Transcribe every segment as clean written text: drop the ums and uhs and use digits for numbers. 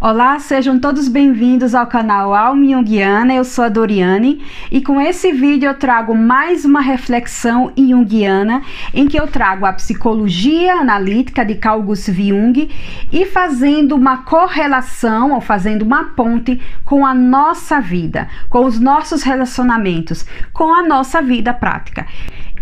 Olá, sejam todos bem-vindos ao canal Alma Junguiana. Eu sou a Doriane e com esse vídeo eu trago mais uma reflexão junguiana em que eu trago a psicologia analítica de Carl Gustav Jung e fazendo uma correlação ou fazendo uma ponte com a nossa vida, com os nossos relacionamentos, com a nossa vida prática.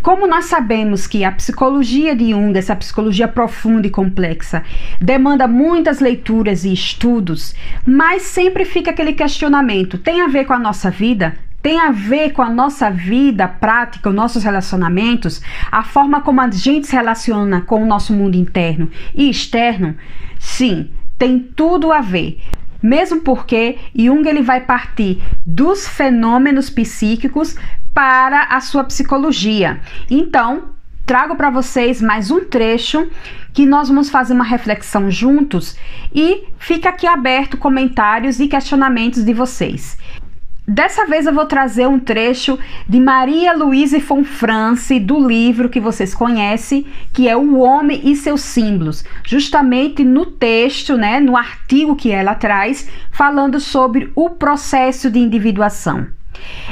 Como nós sabemos que a psicologia de Jung, essa psicologia profunda e complexa, demanda muitas leituras e estudos, mas sempre fica aquele questionamento: tem a ver com a nossa vida? Tem a ver com a nossa vida prática, os nossos relacionamentos, a forma como a gente se relaciona com o nosso mundo interno e externo? Sim, tem tudo a ver. Mesmo porque Jung ele vai partir dos fenômenos psíquicos para a sua psicologia. Então, trago para vocês mais um trecho que nós vamos fazer uma reflexão juntos e fica aqui aberto comentários e questionamentos de vocês. Dessa vez eu vou trazer um trecho de Maria Louise von Franz, do livro que vocês conhecem, que é O Homem e Seus Símbolos, justamente no texto, no artigo que ela traz, falando sobre o processo de individuação.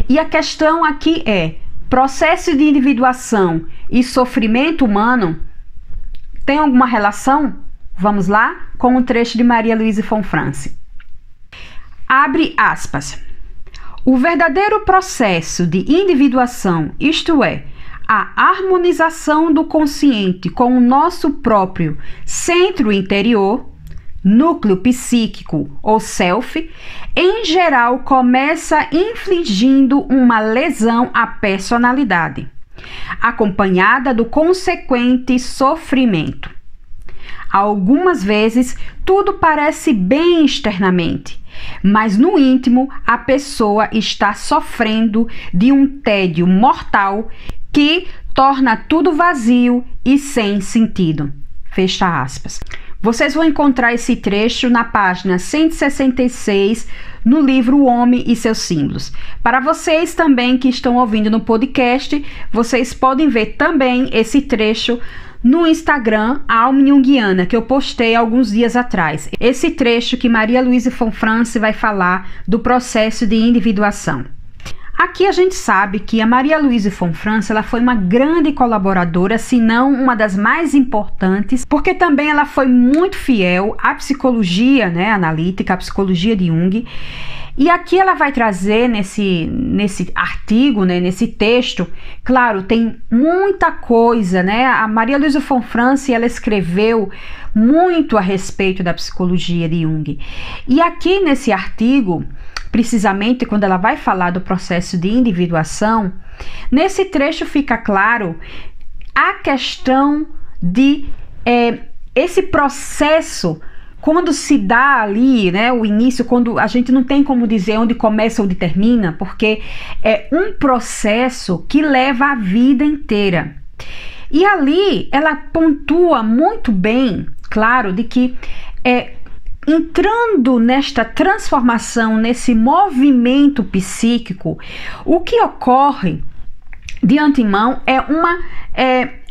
E a questão aqui é: processo de individuação e sofrimento humano tem alguma relação? Vamos lá com o trecho de Maria Louise von Franz. Abre aspas. O verdadeiro processo de individuação, isto é, a harmonização do consciente com o nosso próprio centro interior, núcleo psíquico ou self, em geral começa infligindo uma lesão à personalidade, acompanhada do consequente sofrimento. Algumas vezes tudo parece bem externamente, mas no íntimo a pessoa está sofrendo de um tédio mortal que torna tudo vazio e sem sentido. Fecha aspas. Vocês vão encontrar esse trecho na página 166 no livro O Homem e Seus Símbolos. Para vocês também que estão ouvindo no podcast, vocês podem ver também esse trecho no Instagram Alma Junguiana, que eu postei alguns dias atrás. Esse trecho que Maria Louise von Franz vai falar do processo de individuação. Aqui a gente sabe que a Maria Louise von Franz ela foi uma grande colaboradora, se não uma das mais importantes, porque também ela foi muito fiel à psicologia analítica, à psicologia de Jung. E aqui ela vai trazer nesse artigo, nesse texto, claro, tem muita coisa, A Maria Louise von Franz, ela escreveu muito a respeito da psicologia de Jung. E aqui nesse artigo, precisamente quando ela vai falar do processo de individuação, nesse trecho fica claro a questão de esse processo. Quando se dá ali, o início, quando a gente não tem como dizer onde começa ou onde termina, porque é um processo que leva a vida inteira. E ali ela pontua muito bem, claro, de que entrando nesta transformação, nesse movimento psíquico, o que ocorre de antemão é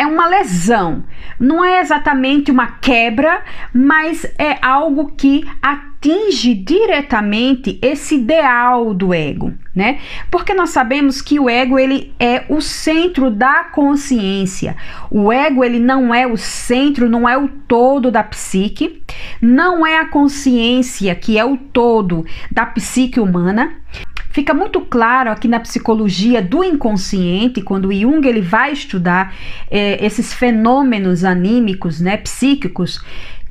uma lesão. Não é exatamente uma quebra, mas é algo que atinge diretamente esse ideal do ego, Porque nós sabemos que o ego ele é o centro da consciência. O ego ele não é o centro, não é o todo da psique, não é a consciência que é o todo da psique humana. Fica muito claro aqui na psicologia do inconsciente, quando Jung ele vai estudar esses fenômenos anímicos, psíquicos,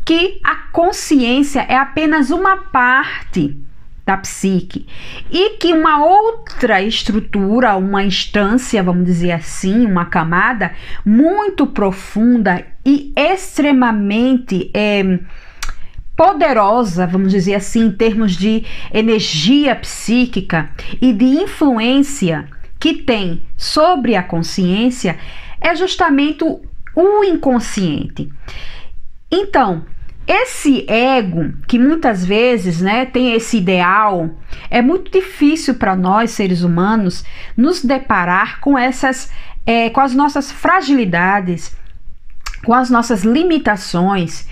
que a consciência é apenas uma parte da psique e que uma outra estrutura, uma instância, vamos dizer assim, uma camada muito profunda e extremamente poderosa, vamos dizer assim, em termos de energia psíquica e de influência que tem sobre a consciência, é justamente o inconsciente. Então, esse ego, que muitas vezes tem esse ideal, é muito difícil para nós, seres humanos, nos deparar com com as nossas fragilidades, com as nossas limitações,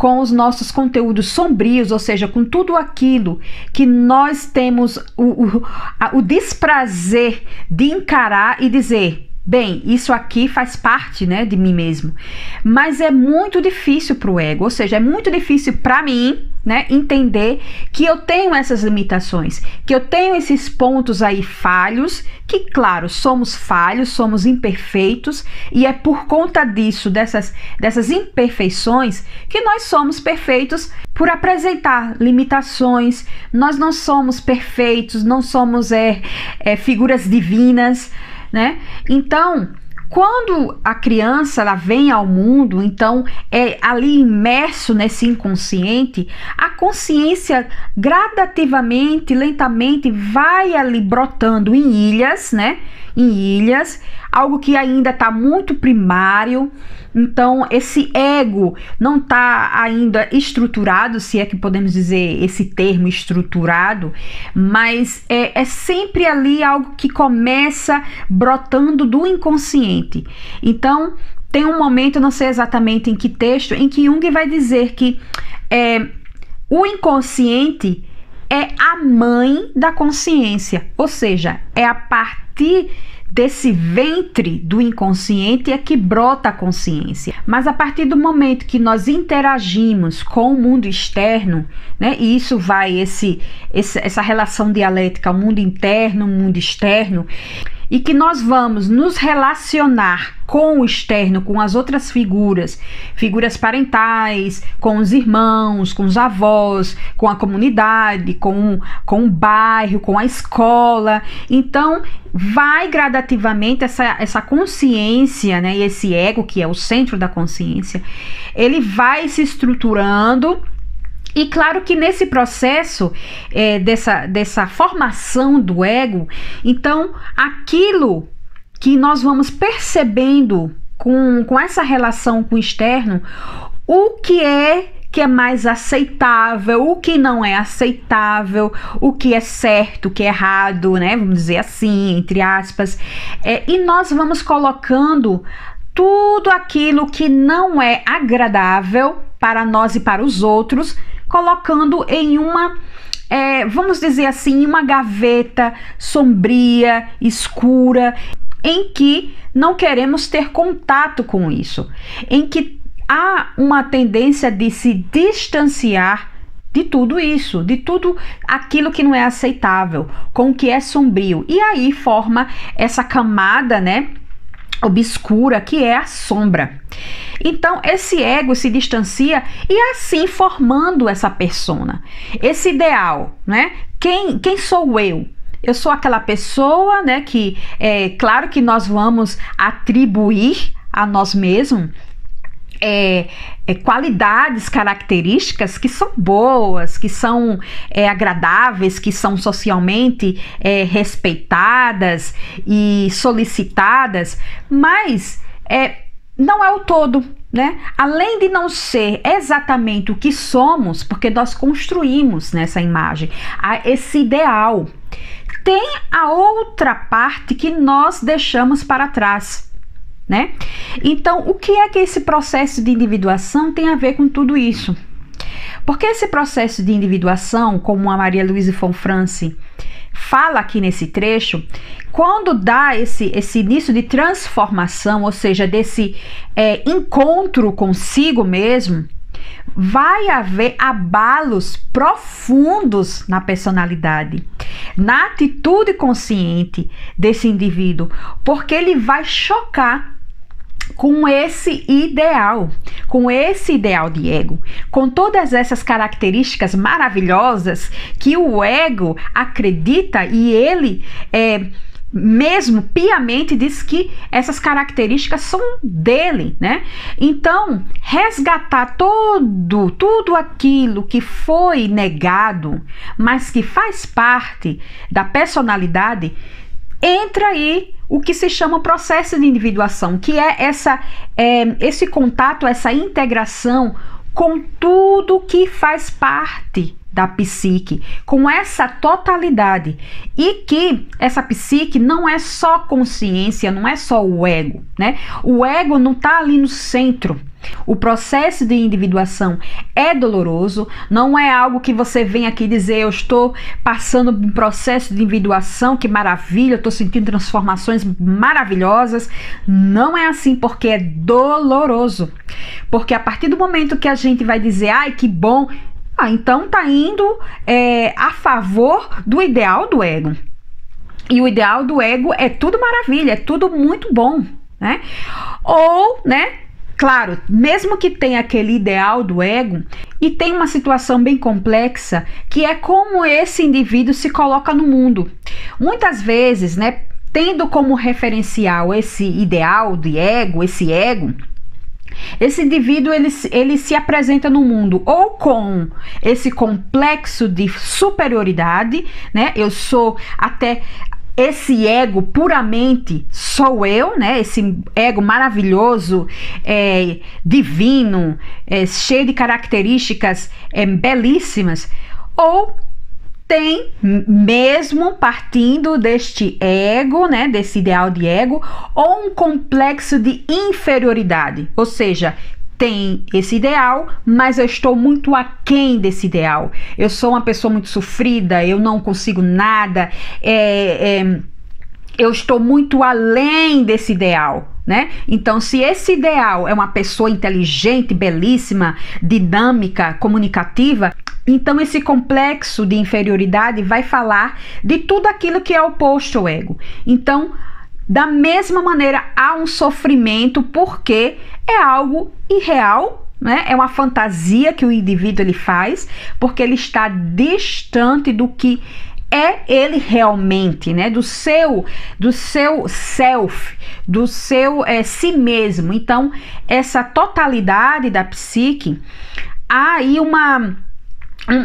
com os nossos conteúdos sombrios, ou seja, com tudo aquilo que nós temos o desprazer de encarar e dizer: bem, isso aqui faz parte, né, de mim mesmo. Mas é muito difícil para o ego, ou seja, é muito difícil para mim, né, entender que eu tenho essas limitações, que eu tenho esses pontos aí falhos, que claro, somos falhos, somos imperfeitos, e é por conta disso, dessas imperfeições, que nós somos perfeitos por apresentar limitações. Nós não somos perfeitos, não somos figuras divinas, né? Então, quando a criança ela vem ao mundo, então é ali imerso nesse inconsciente, a consciência gradativamente, lentamente vai ali brotando em ilhas, né? Em ilhas, algo que ainda está muito primário. Então esse ego não está ainda estruturado, se é que podemos dizer esse termo estruturado, mas é sempre ali algo que começa brotando do inconsciente. Então tem um momento, não sei exatamente em que texto, em que Jung vai dizer que o inconsciente é a mãe da consciência, ou seja, é a partir desse ventre do inconsciente é que brota a consciência. Mas a partir do momento que nós interagimos com o mundo externo, né, e isso vai essa relação dialética, o mundo interno, o mundo externo, e que nós vamos nos relacionar com o externo, com as outras figuras parentais, com os irmãos, com os avós, com a comunidade, com o bairro, com a escola. Então, vai gradativamente essa consciência, né, e esse ego, que é o centro da consciência, ele vai se estruturando. E claro que nesse processo dessa formação do ego, então aquilo que nós vamos percebendo com essa relação com o externo, o que é mais aceitável, o que não é aceitável, o que é certo, o que é errado, né? Vamos dizer assim, entre aspas. E nós vamos colocando tudo aquilo que não é agradável para nós e para os outros, colocando em uma, vamos dizer assim, uma gaveta sombria, escura, em que não queremos ter contato com isso, em que há uma tendência de se distanciar de tudo isso, de tudo aquilo que não é aceitável, com o que é sombrio. E aí forma essa camada, né, obscura, que é a sombra. Então esse ego se distancia e assim formando essa persona, esse ideal, né? Quem sou eu? Eu sou aquela pessoa, né, que claro que nós vamos atribuir a nós mesmos qualidades, características que são boas, que são agradáveis, que são socialmente respeitadas e solicitadas, mas não é o todo, né? Além de não ser exatamente o que somos, porque nós construímos nessa imagem esse ideal, tem a outra parte que nós deixamos para trás, né? Então, o que é que esse processo de individuação tem a ver com tudo isso? Porque esse processo de individuação, como a Maria Louise von Franz fala aqui nesse trecho, quando dá esse início de transformação, ou seja, desse encontro consigo mesmo, vai haver abalos profundos na personalidade, na atitude consciente desse indivíduo, porque ele vai chocar com esse ideal de ego, com todas essas características maravilhosas que o ego acredita, e ele mesmo piamente diz que essas características são dele, né? Então, resgatar tudo aquilo que foi negado, mas que faz parte da personalidade, entra aí o que se chama processo de individuação, que é esse contato, essa integração com tudo que faz parte da psique, com essa totalidade, e que essa psique não é só consciência, não é só o ego, né? O ego não está ali no centro, O processo de individuação é doloroso, não é algo que você vem aqui dizer, eu estou passando por um processo de individuação, que maravilha, eu estou sentindo transformações maravilhosas. Não é assim, porque é doloroso. Porque a partir do momento que a gente vai dizer, ai, que bom, então tá indo a favor do ideal do ego. E o ideal do ego é tudo maravilha, é tudo muito bom, né? Ou, né? Claro, mesmo que tenha aquele ideal do ego, e tem uma situação bem complexa, que é como esse indivíduo se coloca no mundo. Muitas vezes, né, tendo como referencial esse ideal de ego, esse indivíduo ele se apresenta no mundo ou com esse complexo de superioridade, né? Eu sou até... Esse ego puramente sou eu, né? Esse ego maravilhoso, divino, cheio de características belíssimas. Ou tem, mesmo partindo deste ego, né? Desse ideal de ego, ou um complexo de inferioridade. Ou seja, tem esse ideal, mas eu estou muito aquém desse ideal. Eu sou uma pessoa muito sofrida, eu não consigo nada, eu estou muito além desse ideal, né? Então, se esse ideal é uma pessoa inteligente, belíssima, dinâmica, comunicativa, então esse complexo de inferioridade vai falar de tudo aquilo que é oposto ao ego. Então, da mesma maneira, há um sofrimento porque é algo irreal, né? É uma fantasia que o indivíduo ele faz, porque ele está distante do que é ele realmente, né? Do seu self, do seu si mesmo. Então, essa totalidade da psique, há aí um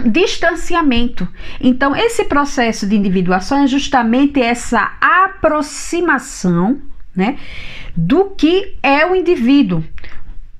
distanciamento. Então, esse processo de individuação é justamente essa aproximação, né, do que é o indivíduo,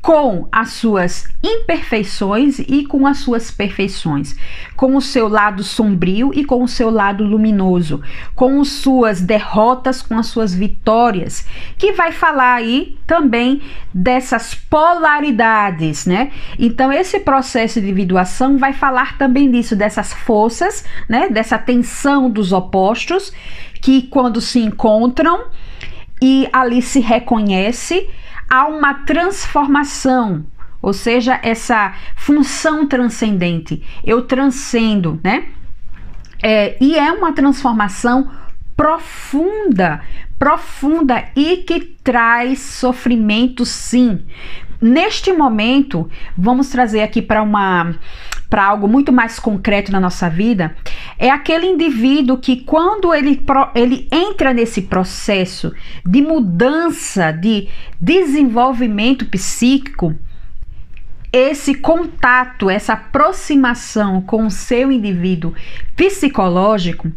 com as suas imperfeições e com as suas perfeições, com o seu lado sombrio e com o seu lado luminoso, com as suas derrotas, com as suas vitórias, que vai falar aí também dessas polaridades, né? Então, esse processo de individuação vai falar também disso, dessas forças, né? Dessa tensão dos opostos, que quando se encontram e ali se reconhece, há uma transformação, ou seja, essa função transcendente. Eu transcendo, né? E é uma transformação profunda e que traz sofrimento, sim. Neste momento, vamos trazer aqui para algo muito mais concreto na nossa vida, é aquele indivíduo que quando ele entra nesse processo de mudança, de desenvolvimento psíquico, esse contato, essa aproximação com o seu indivíduo psicológico,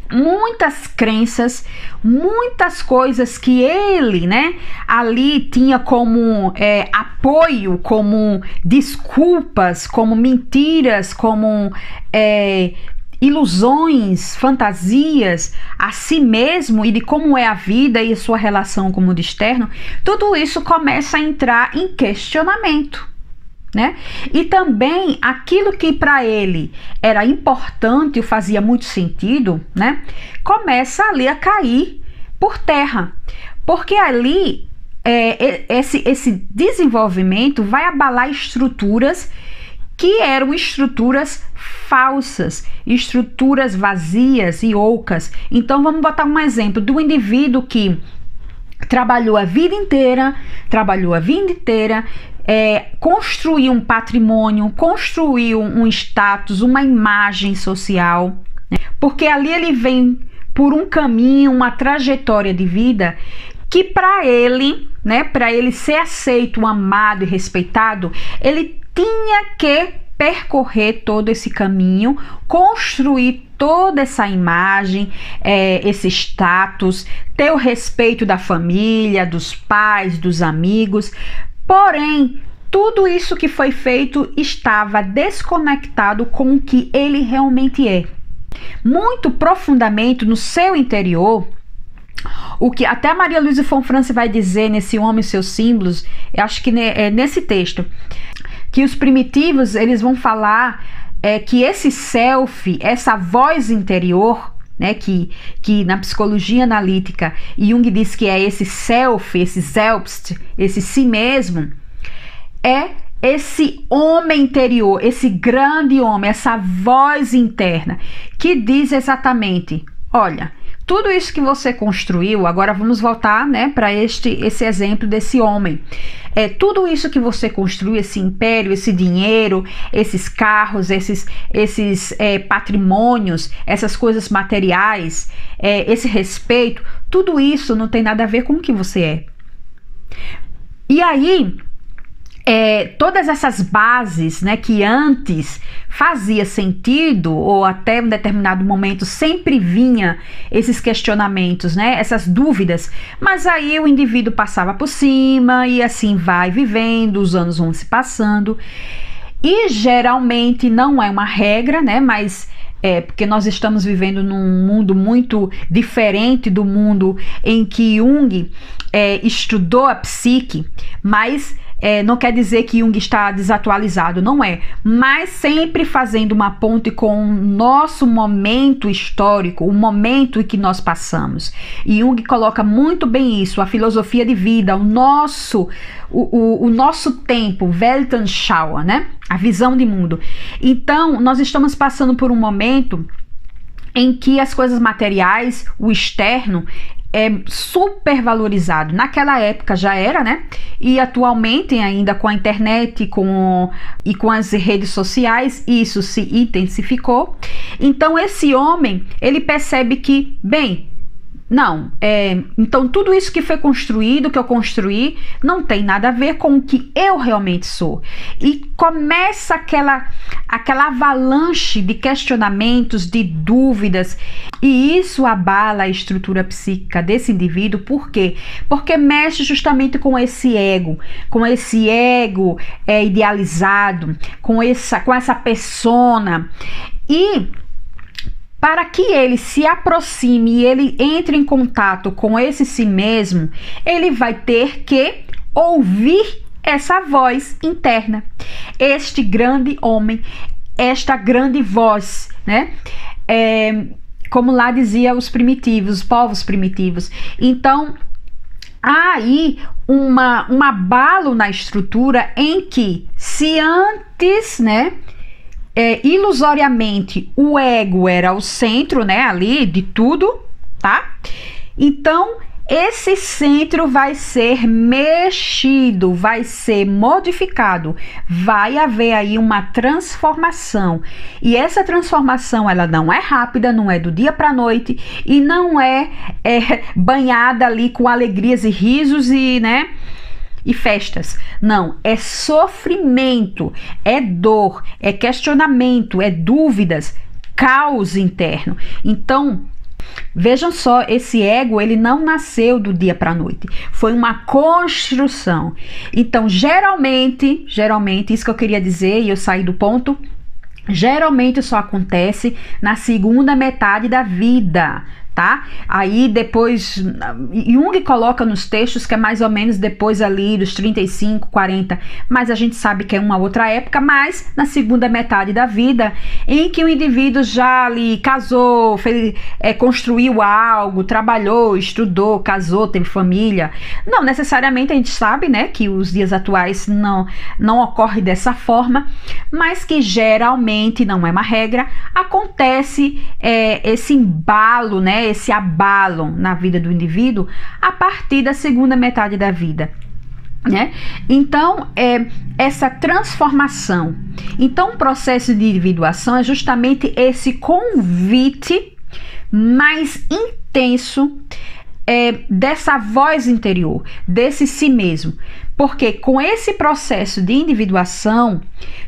muitas crenças, muitas coisas que ele, né, ali tinha como apoio, como desculpas, como mentiras, como ilusões, fantasias a si mesmo e de como é a vida e a sua relação com o mundo externo, tudo isso começa a entrar em questionamento, né? E também aquilo que para ele era importante e fazia muito sentido, né? Começa ali a cair por terra, porque ali esse desenvolvimento vai abalar estruturas que eram estruturas falsas, estruturas vazias e ocas. Então vamos botar um exemplo do indivíduo que trabalhou a vida inteira, construiu um patrimônio, construiu um status, uma imagem social, né? Porque ali ele vem por um caminho, uma trajetória de vida que para ele, né, para ele ser aceito, amado e respeitado, ele tinha que percorrer todo esse caminho, construir toda essa imagem, esse status, ter o respeito da família, dos pais, dos amigos. Porém, tudo isso que foi feito estava desconectado com o que ele realmente é. Muito profundamente no seu interior, o que até a Maria Luísa Fonfrance vai dizer nesse Homem e seus Símbolos, eu acho que é nesse texto, que os primitivos, eles vão falar que esse self, essa voz interior, né, que na psicologia analítica Jung diz que é esse self, esse selbst, esse si mesmo, é esse homem interior, esse grande homem, essa voz interna, que diz exatamente, olha, tudo isso que você construiu, agora vamos voltar, né, para esse exemplo desse homem. Tudo isso que você construiu, esse império, esse dinheiro, esses carros, esses patrimônios, essas coisas materiais, esse respeito, tudo isso não tem nada a ver com o que você é. E aí, todas essas bases, né, que antes fazia sentido, ou até um determinado momento sempre vinha esses questionamentos, né, essas dúvidas, mas aí o indivíduo passava por cima e assim vai vivendo, os anos vão se passando, e geralmente não é uma regra, né, mas porque nós estamos vivendo num mundo muito diferente do mundo em que Jung estudou a psique, mas não quer dizer que Jung está desatualizado, não é, mas sempre fazendo uma ponte com o nosso momento histórico, o momento em que nós passamos. E Jung coloca muito bem isso, a filosofia de vida, o nosso tempo, Weltanschauung, né? A visão de mundo. Então, nós estamos passando por um momento em que as coisas materiais, o externo, é super valorizado. Naquela época já era, né? E atualmente, ainda com a internet e com as redes sociais, isso se intensificou. Então, esse homem, ele percebe que, bem, não, então tudo isso que foi construído, que eu construí, não tem nada a ver com o que eu realmente sou. E começa aquela avalanche de questionamentos, de dúvidas, e isso abala a estrutura psíquica desse indivíduo. Por quê? Porque mexe justamente com esse ego idealizado, com essa persona. E para que ele se aproxime e ele entre em contato com esse si mesmo, ele vai ter que ouvir essa voz interna, este grande homem, esta grande voz, né? Como lá dizia os povos primitivos. Então, há aí um abalo na estrutura em que, se antes, né, ilusoriamente o ego era o centro, né, ali de tudo, tá? Então esse centro vai ser mexido, vai ser modificado, vai haver aí uma transformação, e essa transformação ela não é rápida, não é do dia para a noite, e não é banhada ali com alegrias e risos e, né, e festas. Não, é sofrimento, é dor, é questionamento, é dúvidas, caos interno. Então, vejam só, esse ego, ele não nasceu do dia para a noite, foi uma construção. Então, geralmente, isso que eu queria dizer, e eu saí do ponto, geralmente só acontece na segunda metade da vida, tá? Aí depois, Jung coloca nos textos que é mais ou menos depois ali dos 35, 40, mas a gente sabe que é uma outra época, mas na segunda metade da vida, em que o indivíduo já ali casou, construiu algo, trabalhou, estudou, casou, teve família. Não necessariamente a gente sabe, né, que os dias atuais não ocorre dessa forma, mas que geralmente, não é uma regra, acontece esse embalo, né, esse abalo na vida do indivíduo a partir da segunda metade da vida, né? Então, essa transformação. Então, o processo de individuação é justamente esse convite mais intenso dessa voz interior, desse si mesmo. Porque com esse processo de individuação,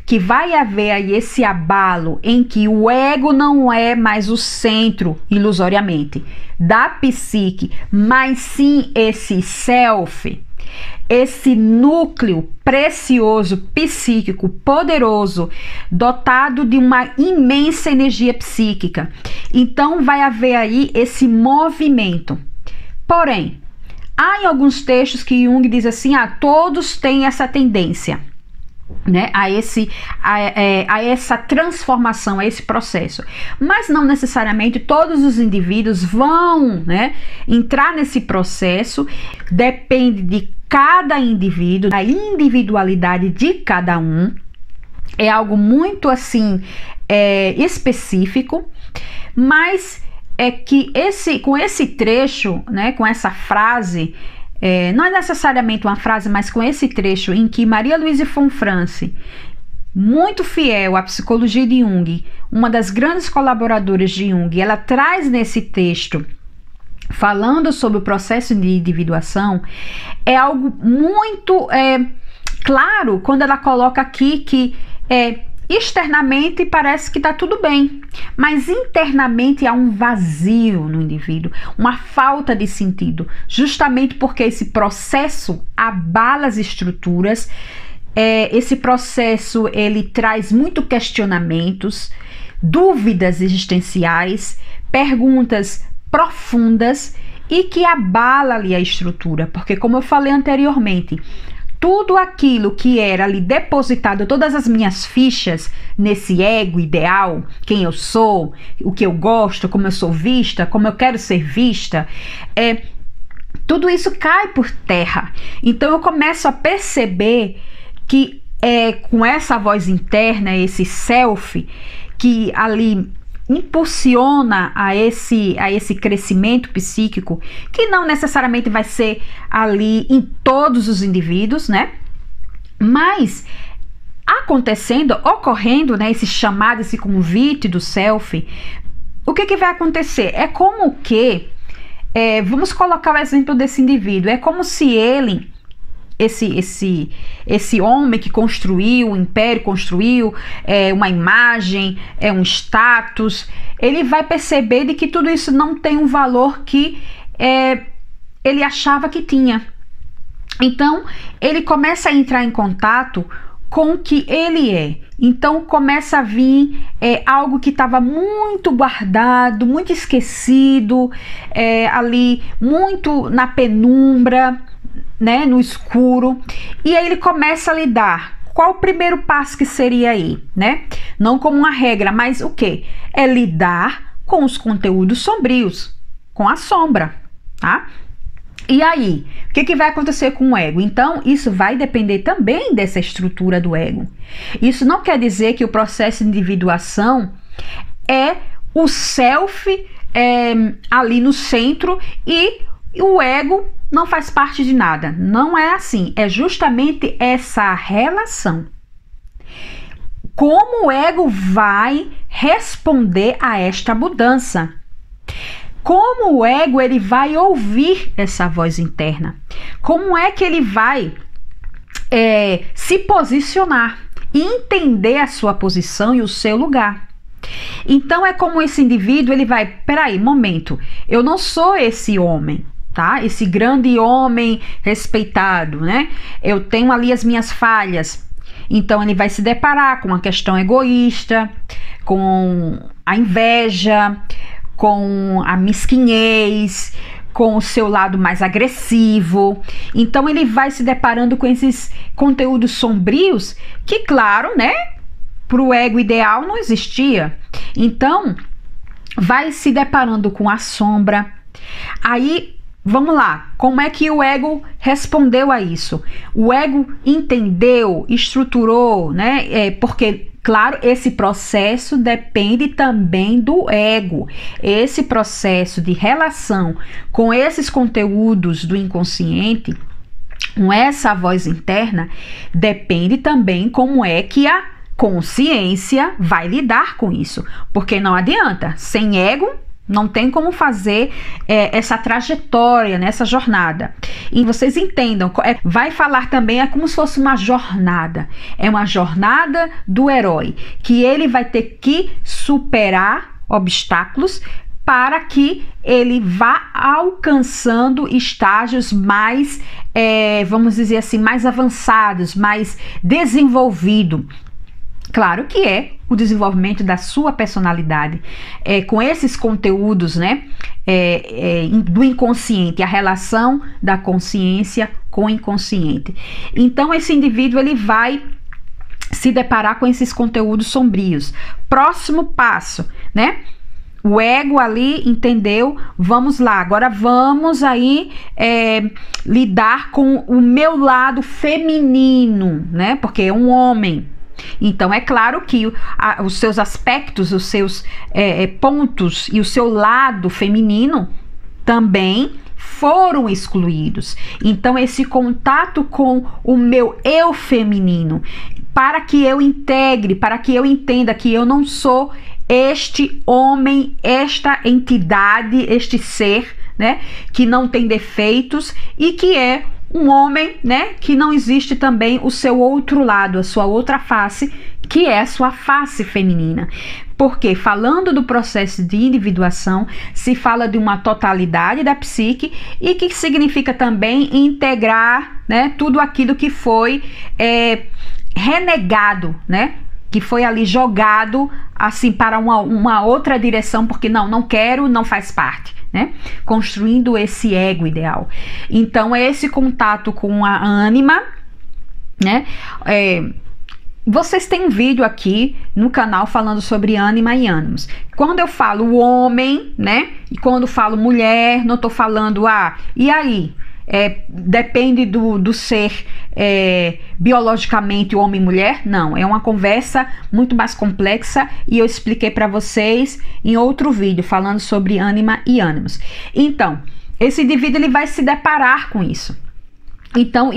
que vai haver aí esse abalo em que o ego não é mais o centro, ilusoriamente, da psique, mas sim esse self, esse núcleo precioso, psíquico, poderoso, dotado de uma imensa energia psíquica. Então vai haver aí esse movimento. Porém, há em alguns textos que Jung diz assim, todos têm essa tendência, né, a essa transformação, a esse processo, mas não necessariamente todos os indivíduos vão, né, entrar nesse processo. Depende de cada indivíduo, da individualidade de cada um. É algo muito assim específico, mas é que com esse trecho, né, com essa frase, não é necessariamente uma frase, mas com esse trecho em que Maria Louise von Franz, muito fiel à psicologia de Jung, uma das grandes colaboradoras de Jung, ela traz nesse texto, falando sobre o processo de individuação, é algo muito claro quando ela coloca aqui que externamente parece que está tudo bem, mas internamente há um vazio no indivíduo, uma falta de sentido, justamente porque esse processo abala as estruturas. Esse processo ele traz muito questionamentos, dúvidas existenciais, perguntas profundas e que abala ali a estrutura, porque como eu falei anteriormente, tudo aquilo que era ali depositado, todas as minhas fichas nesse ego ideal, quem eu sou, o que eu gosto, como eu sou vista, como eu quero ser vista, tudo isso cai por terra. Então eu começo a perceber que com essa voz interna, esse self, que ali impulsiona a esse crescimento psíquico, que não necessariamente vai ser ali em todos os indivíduos, né? Mas ocorrendo, né, esse chamado, esse convite do self, o que vai acontecer? É como que, vamos colocar o exemplo desse indivíduo, é como se ele, esse homem que construiu o império, construiu uma imagem, um status, ele vai perceber de que tudo isso não tem um valor que ele achava que tinha. Então ele começa a entrar em contato com o que ele é. Então começa a vir algo que estava muito guardado, muito esquecido, ali muito na penumbra, né, no escuro, e aí ele começa a lidar. Qual o primeiro passo que seria aí, né? Não como uma regra, mas o que? É lidar com os conteúdos sombrios, com a sombra, tá? E aí, o que vai acontecer com o ego? Então, isso vai depender também dessa estrutura do ego. Isso não quer dizer que o processo de individuação é o self ali no centro e o ego não faz parte de nada. Não é assim. É justamente essa relação. Como o ego vai responder a esta mudança? Como o ego ele vai ouvir essa voz interna? Como é que ele vai se posicionar e entender a sua posição e o seu lugar? Então é como esse indivíduo ele vai, peraí, momento, eu não sou esse homem, tá? Esse grande homem respeitado, né? Eu tenho ali as minhas falhas. Então ele vai se deparar com a questão egoísta, com a inveja, com a mesquinhez, com o seu lado mais agressivo. Então ele vai se deparando com esses conteúdos sombrios que, claro, né, para o ego ideal não existia. Então vai se deparando com a sombra. Aí vamos lá, como é que o ego respondeu a isso? O ego entendeu, estruturou, né? Porque, claro, esse processo depende também do ego. Esse processo de relação com esses conteúdos do inconsciente, com essa voz interna, depende também como é que a consciência vai lidar com isso. Porque não adianta, sem ego, não tem como fazer essa trajetória, nessa jornada. E vocês entendam, vai falar também, é como se fosse uma jornada. É uma jornada do herói, que ele vai ter que superar obstáculos para que ele vá alcançando estágios mais, vamos dizer assim, mais avançados, mais desenvolvido. Claro que é o desenvolvimento da sua personalidade, com esses conteúdos, né, do inconsciente, a relação da consciência com o inconsciente. Então esse indivíduo ele vai se deparar com esses conteúdos sombrios. Próximo passo, né? O ego ali entendeu, vamos lá, agora vamos aí lidar com o meu lado feminino, né? Porque é um homem. Então é claro que os seus aspectos, os seus pontos e o seu lado feminino também foram excluídos. Então esse contato com o meu eu feminino, para que eu integre, para que eu entenda que eu não sou este homem, esta entidade, este ser, né, que não tem defeitos e que é um homem, né, que não existe também o seu outro lado, a sua outra face, que é a sua face feminina. Porque falando do processo de individuação, se fala de uma totalidade da psique e que significa também integrar, né, tudo aquilo que foi renegado, né, que foi ali jogado assim para uma outra direção, porque não quero, não faz parte, né? Construindo esse ego ideal. Então é esse contato com a ânima, né? Vocês têm um vídeo aqui no canal falando sobre ânima e ânimos. Quando eu falo homem, né? E quando falo mulher, não estou falando e aí? Depende do ser biologicamente homem e mulher? Não, é uma conversa muito mais complexa e eu expliquei para vocês em outro vídeo falando sobre ânima e ânimos. Então, esse indivíduo ele vai se deparar com isso. Então,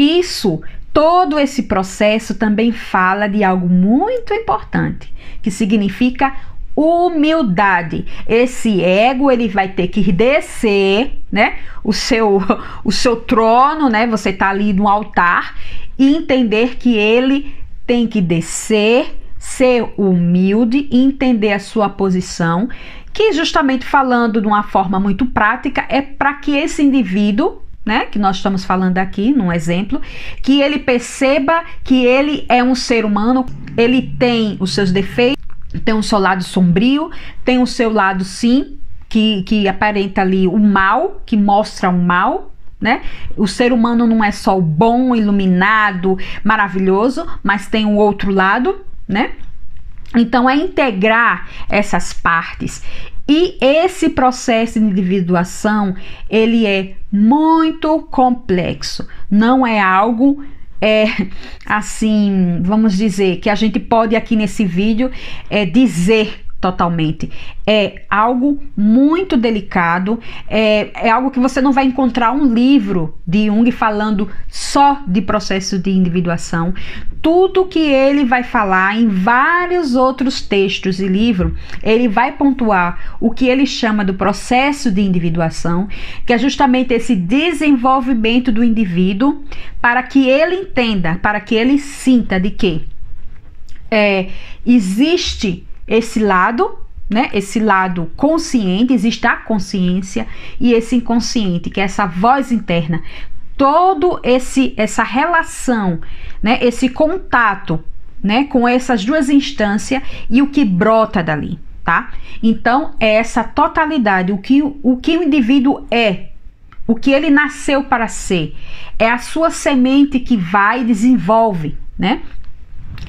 todo esse processo também fala de algo muito importante, que significa humildade. Esse ego ele vai ter que descer, né, o seu trono, né, você tá ali no altar, e entender que ele tem que descer, ser humilde e entender a sua posição, que justamente falando de uma forma muito prática é para que esse indivíduo, né, que nós estamos falando aqui num exemplo, que ele perceba que ele é um ser humano, ele tem os seus defeitos, tem o seu lado sombrio, tem o seu lado sim, que aparenta ali o mal, que mostra o mal, né? O ser humano não é só o bom, iluminado, maravilhoso, mas tem o outro lado, né? Então é integrar essas partes. E esse processo de individuação, ele é muito complexo, não é algo assim, vamos dizer, que a gente pode aqui nesse vídeo dizer totalmente. É algo muito delicado, é algo que você não vai encontrar um livro de Jung falando só de processo de individuação. Tudo que ele vai falar em vários outros textos e livros, ele vai pontuar o que ele chama do processo de individuação, que é justamente esse desenvolvimento do indivíduo para que ele entenda, para que ele sinta de que existe esse lado, né? Esse lado consciente, existe a consciência e esse inconsciente, que é essa voz interna. Todo essa relação, né? Esse contato, né? Com essas duas instâncias e o que brota dali, tá? Então é essa totalidade, o que o indivíduo é, o que ele nasceu para ser, é a sua semente que vai e desenvolve, né?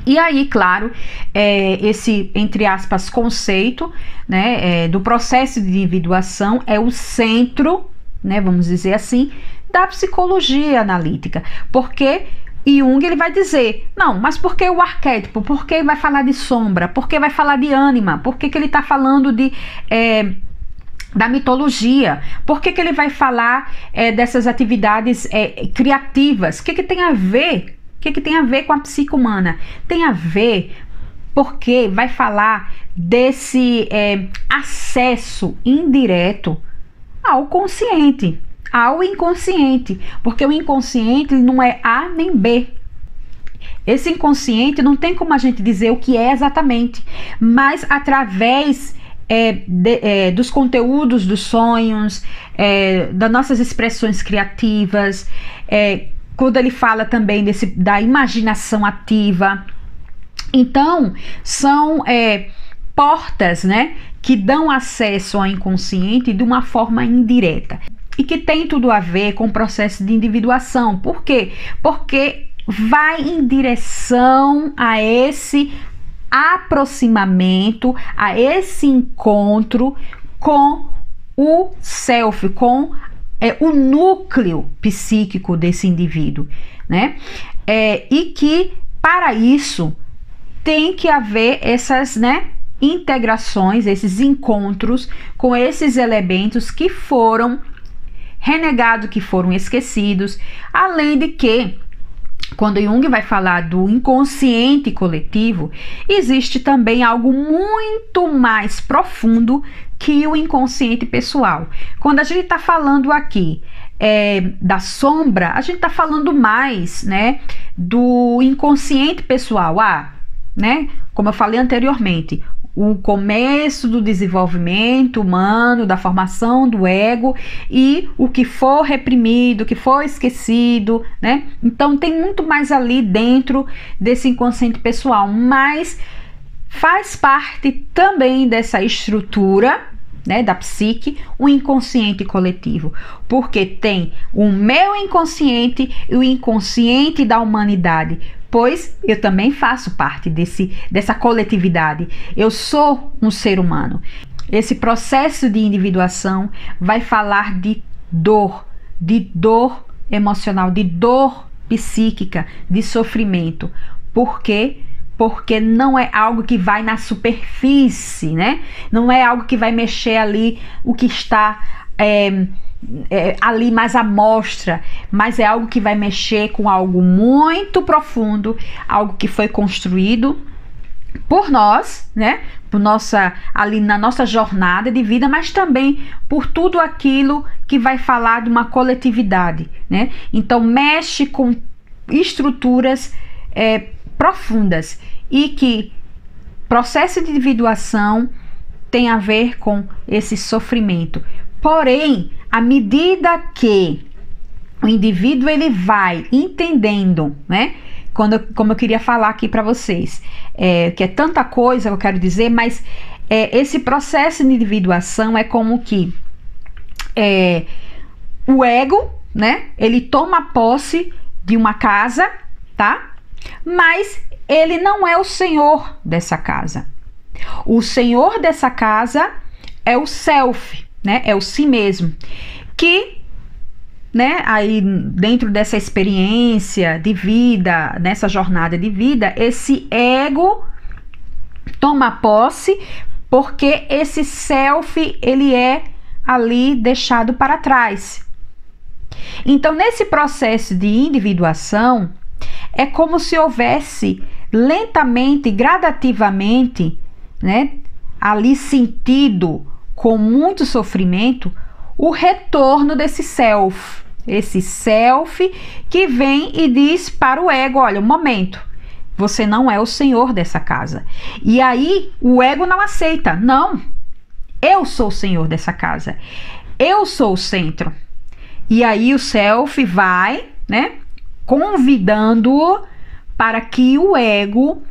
E aí, claro, esse, entre aspas, conceito, né, do processo de individuação é o centro, né, vamos dizer assim, da psicologia analítica. Porque Jung ele vai dizer, não, mas por que o arquétipo? Por que vai falar de sombra? Por que vai falar de ânima? Por que ele está falando da mitologia? Por que ele vai falar dessas atividades criativas? O que tem a ver? O que tem a ver com a psique humana? Tem a ver porque vai falar desse acesso indireto ao consciente, ao inconsciente, porque o inconsciente não é A nem B. Esse inconsciente não tem como a gente dizer o que é exatamente, mas através dos conteúdos dos sonhos, das nossas expressões criativas, quando ele fala também da imaginação ativa, Então, são portas, né, que dão acesso ao inconsciente de uma forma indireta e que tem tudo a ver com o processo de individuação. Por quê? Porque vai em direção a esse aproximamento, a esse encontro com o self, com o núcleo psíquico desse indivíduo, né? E que para isso tem que haver essas, né, integrações, esses encontros com esses elementos que foram renegados, que foram esquecidos, além de que, quando Jung vai falar do inconsciente coletivo, existe também algo muito mais profundo que o inconsciente pessoal. Quando a gente está falando aqui da sombra, a gente está falando mais, né, do inconsciente pessoal, né, como eu falei anteriormente, o começo do desenvolvimento humano, da formação do ego e o que for reprimido, o que for esquecido, né? Então tem muito mais ali dentro desse inconsciente pessoal, mas faz parte também dessa estrutura, né, da psique, o inconsciente coletivo, porque tem o meu inconsciente e o inconsciente da humanidade, pois eu também faço parte dessa coletividade. Eu sou um ser humano. Esse processo de individuação vai falar de dor emocional, de dor psíquica, de sofrimento. Por quê? Porque não é algo que vai na superfície, né? Não é algo que vai mexer ali o que está ali mais à mostra, mas é algo que vai mexer com algo muito profundo, algo que foi construído por nós, né? Ali na nossa jornada de vida, mas também por tudo aquilo que vai falar de uma coletividade, né? Então mexe com estruturas profundas e que processo de individuação tem a ver com esse sofrimento. Porém, à medida que o indivíduo ele vai entendendo, né? Como eu queria falar aqui para vocês, que é tanta coisa que eu quero dizer, mas esse processo de individuação é como que o ego, né? Ele toma posse de uma casa, tá? Mas ele não é o senhor dessa casa. O senhor dessa casa é o self, né? É o si mesmo, que, né, aí dentro dessa experiência de vida, nessa jornada de vida, esse ego toma posse, porque esse self, ele é ali deixado para trás. Então, nesse processo de individuação, é como se houvesse lentamente, gradativamente, né, ali sentido com muito sofrimento, o retorno desse self. Esse self que vem e diz para o ego: olha, um momento, você não é o senhor dessa casa. E aí o ego não aceita. Não, eu sou o senhor dessa casa. Eu sou o centro. E aí o self vai, né, convidando-o para que o ego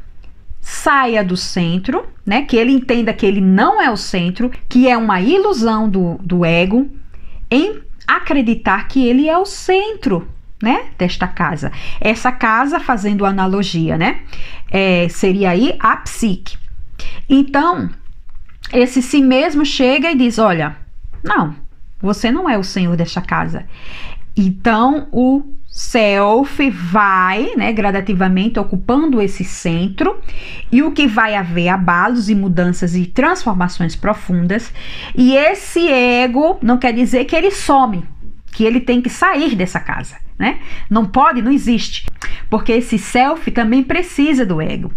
saia do centro, né, que ele entenda que ele não é o centro, que é uma ilusão do ego em acreditar que ele é o centro, né, desta casa. Essa casa, fazendo analogia, né, seria aí a psique. Então, esse si mesmo chega e diz: olha, não, você não é o senhor desta casa. Então, o self vai, né, gradativamente ocupando esse centro, e o que vai haver abalos e mudanças e transformações profundas, e esse ego não quer dizer que ele some, que ele tem que sair dessa casa, né? Não pode, não existe, porque esse self também precisa do ego.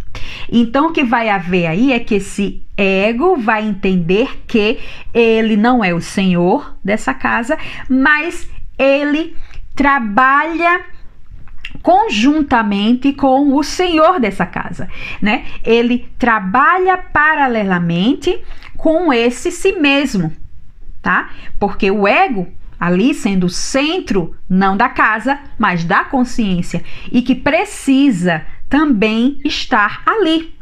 Então o que vai haver aí é que esse ego vai entender que ele não é o senhor dessa casa, mas ele trabalha conjuntamente com o senhor dessa casa, né? Ele trabalha paralelamente com esse si mesmo, tá? Porque o ego, ali sendo o centro, não da casa, mas da consciência, e que precisa também estar ali,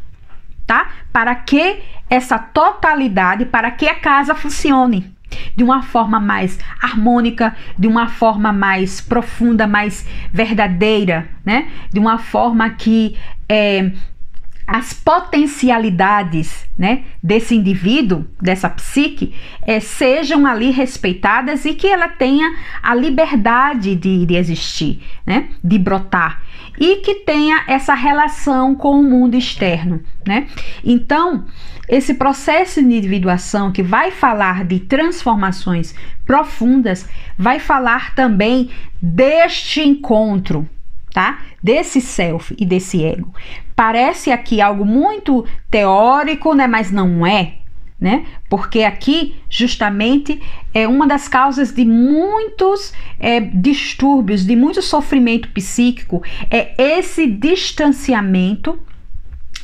tá? Para que essa totalidade, para que a casa funcione de uma forma mais harmônica, de uma forma mais profunda, mais verdadeira, né? De uma forma que as potencialidades, né, desse indivíduo, dessa psique, sejam ali respeitadas e que ela tenha a liberdade de existir, né, de brotar, e que tenha essa relação com o mundo externo, né? Então, esse processo de individuação que vai falar de transformações profundas, vai falar também deste encontro, tá? Desse self e desse ego. Parece aqui algo muito teórico, né? Mas não é, né? Porque aqui, justamente, é uma das causas de muitos distúrbios, de muito sofrimento psíquico, é esse distanciamento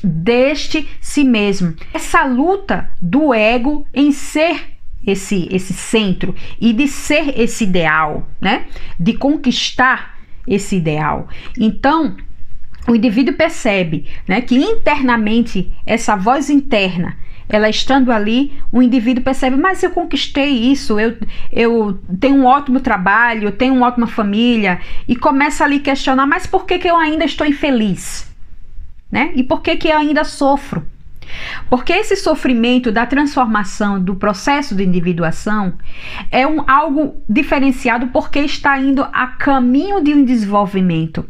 deste si mesmo. Essa luta do ego em ser esse centro e de ser esse ideal, né? De conquistar esse ideal. Então, o indivíduo percebe, né, que internamente, essa voz interna, ela estando ali, o indivíduo percebe, mas eu conquistei isso, eu tenho um ótimo trabalho, eu tenho uma ótima família, e começa ali a questionar, mas por que eu ainda estou infeliz? Né? E por que eu ainda sofro? Porque esse sofrimento da transformação, do processo de individuação, é algo diferenciado porque está indo a caminho de um desenvolvimento.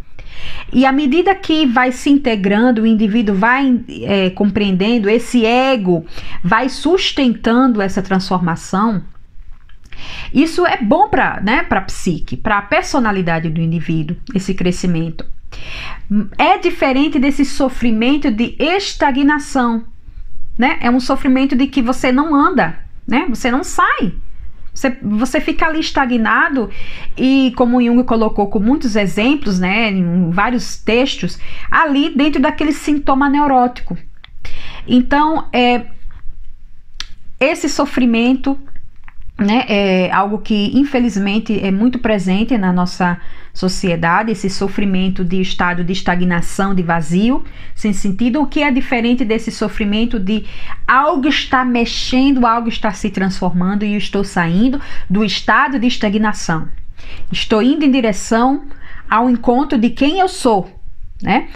E à medida que vai se integrando, o indivíduo vai compreendendo, esse ego vai sustentando essa transformação. Isso é bom para, né, para a psique, para a personalidade do indivíduo, esse crescimento. É diferente desse sofrimento de estagnação, né? É um sofrimento de que você não anda, né? Você não sai. Você fica ali estagnado e, como o Jung colocou com muitos exemplos, né, em vários textos, ali dentro daquele sintoma neurótico. Então, esse sofrimento, né, é algo que infelizmente é muito presente na nossa sociedade, esse sofrimento de estado de estagnação, de vazio, sem sentido, o que é diferente desse sofrimento de algo está mexendo, algo está se transformando e eu estou saindo do estado de estagnação. Estou indo em direção ao encontro de quem eu sou, né?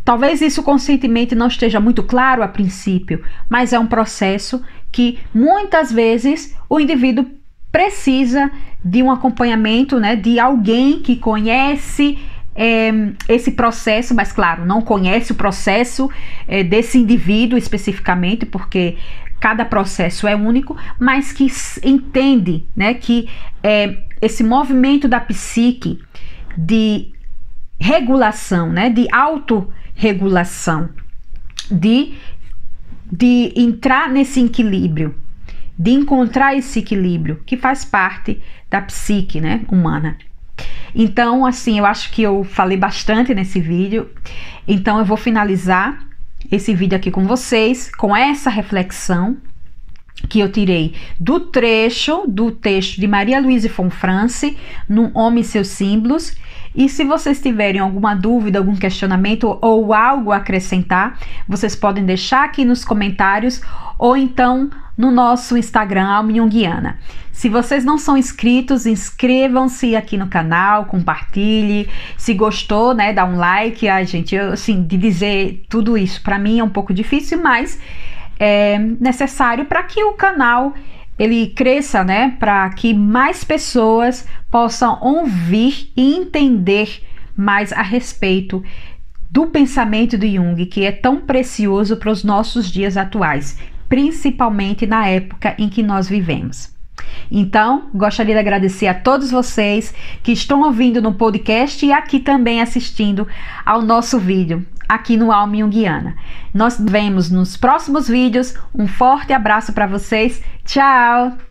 Talvez isso conscientemente não esteja muito claro a princípio, mas é um processo que muitas vezes o indivíduo precisa de um acompanhamento, né, de alguém que conhece esse processo, mas claro, não conhece o processo desse indivíduo especificamente, porque cada processo é único, mas que entende, né, que esse movimento da psique de regulação, né, de autorregulação, de entrar nesse equilíbrio, de encontrar esse equilíbrio que faz parte da psique, né, humana. Então, assim, eu acho que eu falei bastante nesse vídeo, então eu vou finalizar esse vídeo aqui com vocês, com essa reflexão que eu tirei do texto de Maria Louise von Franz, no Homem e seus Símbolos. E se vocês tiverem alguma dúvida, algum questionamento ou algo a acrescentar, vocês podem deixar aqui nos comentários ou então no nosso Instagram, Alma Junguiana. Se vocês não são inscritos, inscrevam-se aqui no canal, compartilhe. Se gostou, né, dá um like. Gente, assim, de dizer tudo isso para mim é um pouco difícil, mas é necessário para que o canal ele cresça, né, para que mais pessoas possam ouvir e entender mais a respeito do pensamento do Jung, que é tão precioso para os nossos dias atuais, principalmente na época em que nós vivemos. Então, gostaria de agradecer a todos vocês que estão ouvindo no podcast e aqui também assistindo ao nosso vídeo, aqui no Alma Junguiana. Nós nos vemos nos próximos vídeos. Um forte abraço para vocês. Tchau!